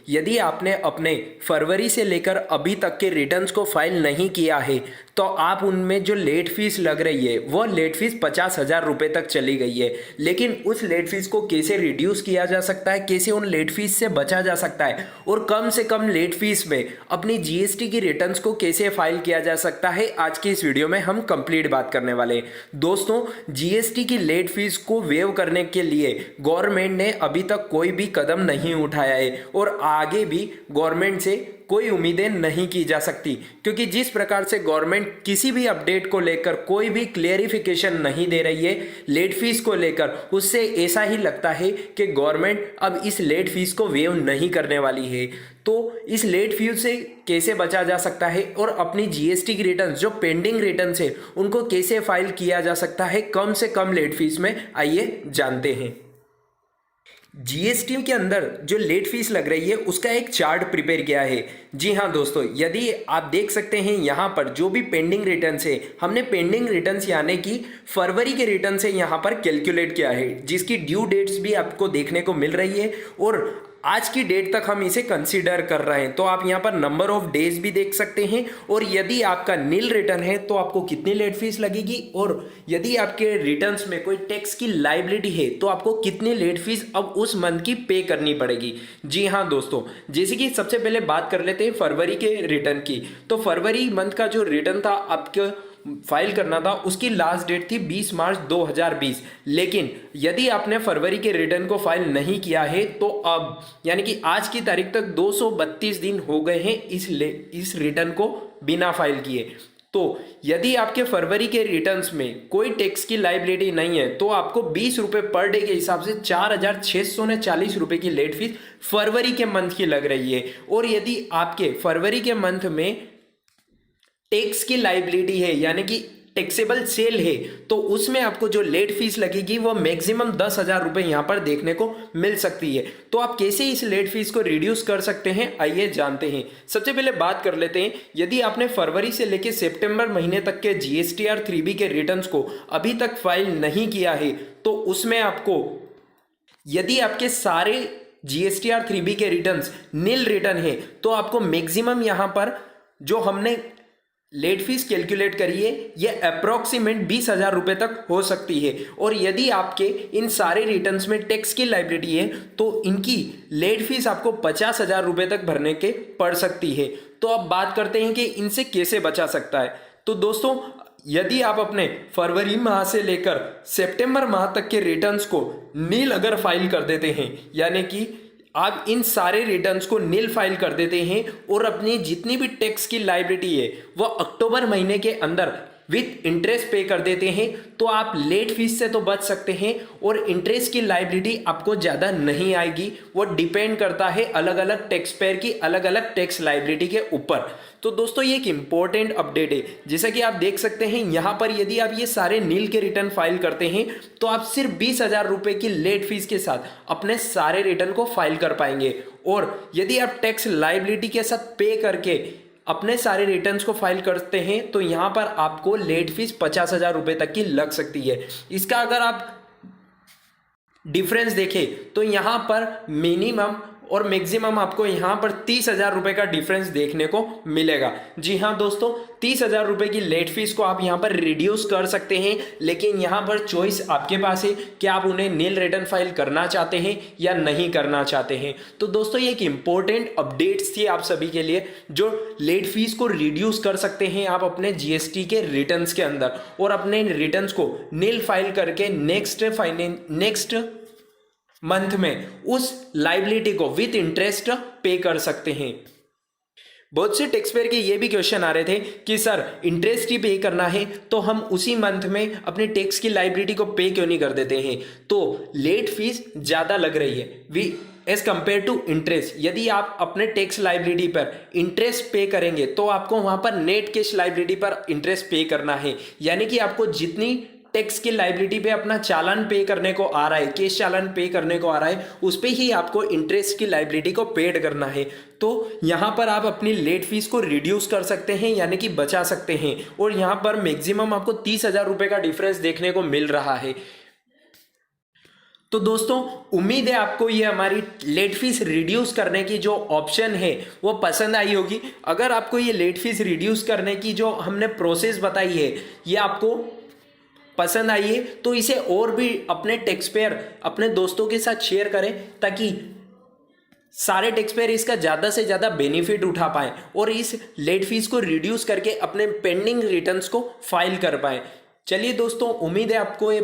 यदि आपने अपने फरवरी से लेकर अभी तक के रिटर्न्स को फाइल नहीं किया है तो आप उनमें जो लेट फीस लग रही है वो लेट फीस 50,000 रुपये तक चली गई है। लेकिन उस लेट फीस को कैसे रिड्यूस किया जा सकता है, कैसे उन लेट फीस से बचा जा सकता है और कम से कम लेट फीस में अपनी जीएसटी की रिटर्न्स को कैसे फाइल किया जा सकता है, आज की इस वीडियो में हम कंप्लीट बात करने वाले हैं। दोस्तों, जीएसटी की लेट फीस को वेव करने के लिए गवर्नमेंट ने अभी तक कोई भी कदम नहीं उठाया है और आगे भी गवर्नमेंट से कोई उम्मीदें नहीं की जा सकती, क्योंकि जिस प्रकार से गवर्नमेंट किसी भी अपडेट को लेकर कोई भी क्लेरिफिकेशन नहीं दे रही है लेट फीस को लेकर, उससे ऐसा ही लगता है कि गवर्नमेंट अब इस लेट फीस को वेव नहीं करने वाली है। तो इस लेट फीस से कैसे बचा जा सकता है और अपनी जीएसटी की रिटर्न जो पेंडिंग रिटर्न है उनको कैसे फाइल किया जा सकता है कम से कम लेट फीस में, आइए जानते हैं। जीएसटी के अंदर जो लेट फीस लग रही है उसका एक चार्ट प्रिपेयर किया है। जी हाँ दोस्तों, यदि आप देख सकते हैं यहाँ पर जो भी पेंडिंग रिटर्न्स है, हमने पेंडिंग रिटर्न्स यानी कि फरवरी के रिटर्न से यहाँ पर कैलकुलेट किया है, जिसकी ड्यू डेट्स भी आपको देखने को मिल रही है और आज की डेट तक हम इसे कंसीडर कर रहे हैं। तो आप यहाँ पर नंबर ऑफ डेज भी देख सकते हैं और यदि आपका नील रिटर्न है तो आपको कितनी लेट फीस लगेगी और यदि आपके रिटर्न्स में कोई टैक्स की लायबिलिटी है तो आपको कितनी लेट फीस अब उस मंथ की पे करनी पड़ेगी। जी हाँ दोस्तों, जैसे कि सबसे पहले बात कर लेते हैं फरवरी के रिटर्न की। तो फरवरी मंथ का जो रिटर्न था आपके फाइल करना था, उसकी लास्ट डेट थी 20 मार्च 2020। लेकिन यदि आपने फरवरी के रिटर्न को फाइल नहीं किया है तो अब यानी कि आज की तारीख तक 232 दिन हो गए हैं इस रिटर्न को बिना फाइल किए। तो यदि आपके फरवरी के रिटर्न्स में कोई टैक्स की लायबिलिटी नहीं है तो आपको 20 रुपये पर डे के हिसाब से 4,640 रुपये की लेट फीस फरवरी के मंथ की लग रही है। और यदि आपके फरवरी के मंथ में टैक्स की लायबिलिटी है यानी कि टैक्सेबल सेल है तो उसमें आपको जो लेट फीस लगेगी वो मैक्सिमम 10,000 रुपये यहाँ पर देखने को मिल सकती है। तो आप कैसे इस लेट फीस को रिड्यूस कर सकते हैं, आइए जानते हैं। सबसे पहले बात कर लेते हैं, यदि आपने फरवरी से लेकर सितंबर महीने तक के जीएसटीआर 3B के रिटर्न्स को अभी तक फाइल नहीं किया है तो उसमें आपको, यदि आपके सारे जीएसटीआर 3B के रिटर्न्स नील रिटर्न है तो आपको मैक्सिमम यहाँ पर जो हमने लेट फीस कैलकुलेट करिए ये अप्रोक्सीमेट 20,000 रुपये तक हो सकती है। और यदि आपके इन सारे रिटर्न्स में टैक्स की लायबिलिटी है तो इनकी लेट फीस आपको 50,000 रुपये तक भरने के पड़ सकती है। तो अब बात करते हैं कि इनसे कैसे बचा सकता है। तो दोस्तों, यदि आप अपने फरवरी माह से लेकर सितंबर माह तक के रिटर्न्स को नील अगर फाइल कर देते हैं यानी कि आप इन सारे रिटर्न्स को नील फाइल कर देते हैं और अपनी जितनी भी टैक्स की लायबिलिटी है वो अक्टूबर महीने के अंदर विथ इंटरेस्ट पे कर देते हैं तो आप लेट फीस से तो बच सकते हैं और इंटरेस्ट की लायबिलिटी आपको ज़्यादा नहीं आएगी। वो डिपेंड करता है अलग अलग टैक्स पेयर की अलग अलग टैक्स लायबिलिटी के ऊपर। तो दोस्तों, ये एक इंपॉर्टेंट अपडेट है। जैसा कि आप देख सकते हैं यहाँ पर यदि आप ये सारे नील के रिटर्न फाइल करते हैं तो आप सिर्फ 20,000 रुपये की लेट फीस के साथ अपने सारे रिटर्न को फाइल कर पाएंगे। और यदि आप टैक्स लायबिलिटी के साथ पे करके अपने सारे रिटर्न्स को फाइल करते हैं तो यहाँ पर आपको लेट फीस 50,000 रुपये तक की लग सकती है। इसका अगर आप डिफरेंस देखें तो यहाँ पर मिनिमम और मैक्सिमम आपको यहाँ पर 30,000 रुपये का डिफरेंस देखने को मिलेगा। जी हाँ दोस्तों, 30,000 रुपये की लेट फीस को आप यहाँ पर रिड्यूस कर सकते हैं, लेकिन यहाँ पर चॉइस आपके पास है कि आप उन्हें नील रिटर्न फाइल करना चाहते हैं या नहीं करना चाहते हैं। तो दोस्तों, ये एक इंपॉर्टेंट अपडेट्स थी आप सभी के लिए, जो लेट फीस को रिड्यूस कर सकते हैं आप अपने जीएसटी के रिटर्न्स के अंदर और अपने रिटर्न्स को नील फाइल करके नेक्स्ट मंथ में उस लायबिलिटी को विथ इंटरेस्ट पे कर सकते हैं। बहुत से टैक्स पेयर के ये भी क्वेश्चन आ रहे थे कि सर इंटरेस्ट ही पे करना है तो हम उसी मंथ में अपने टैक्स की लायबिलिटी को पे क्यों नहीं कर देते हैं। तो लेट फीस ज़्यादा लग रही है एज कंपेयर टू इंटरेस्ट। यदि आप अपने टैक्स लायबिलिटी पर इंटरेस्ट पे करेंगे तो आपको वहाँ पर नेट कैश लायबिलिटी पर इंटरेस्ट पे करना है, यानी कि आपको जितनी टैक्स की लायबिलिटी पे अपना चालान पे करने को आ रहा है, कैश चालान पे करने को आ रहा है, उस पे ही आपको इंटरेस्ट की लायबिलिटी को पेड करना है। तो यहाँ पर आप अपनी लेट फीस को रिड्यूस कर सकते हैं यानी कि बचा सकते हैं और यहाँ पर मैक्सिमम आपको 30,000 रुपये का डिफरेंस देखने को मिल रहा है। तो दोस्तों उम्मीद है आपको ये हमारी लेट फीस रिड्यूस करने की जो ऑप्शन है वो पसंद आई होगी। अगर आपको ये लेट फीस रिड्यूस करने की जो हमने प्रोसेस बताई है ये आपको पसंद आई है तो इसे और भी अपने टैक्स पेयर अपने दोस्तों के साथ शेयर करें ताकि सारे टैक्स पेयर इसका ज़्यादा से ज़्यादा बेनिफिट उठा पाएं और इस लेट फीस को रिड्यूस करके अपने पेंडिंग रिटर्न्स को फाइल कर पाएं। चलिए दोस्तों, उम्मीद है आपको ये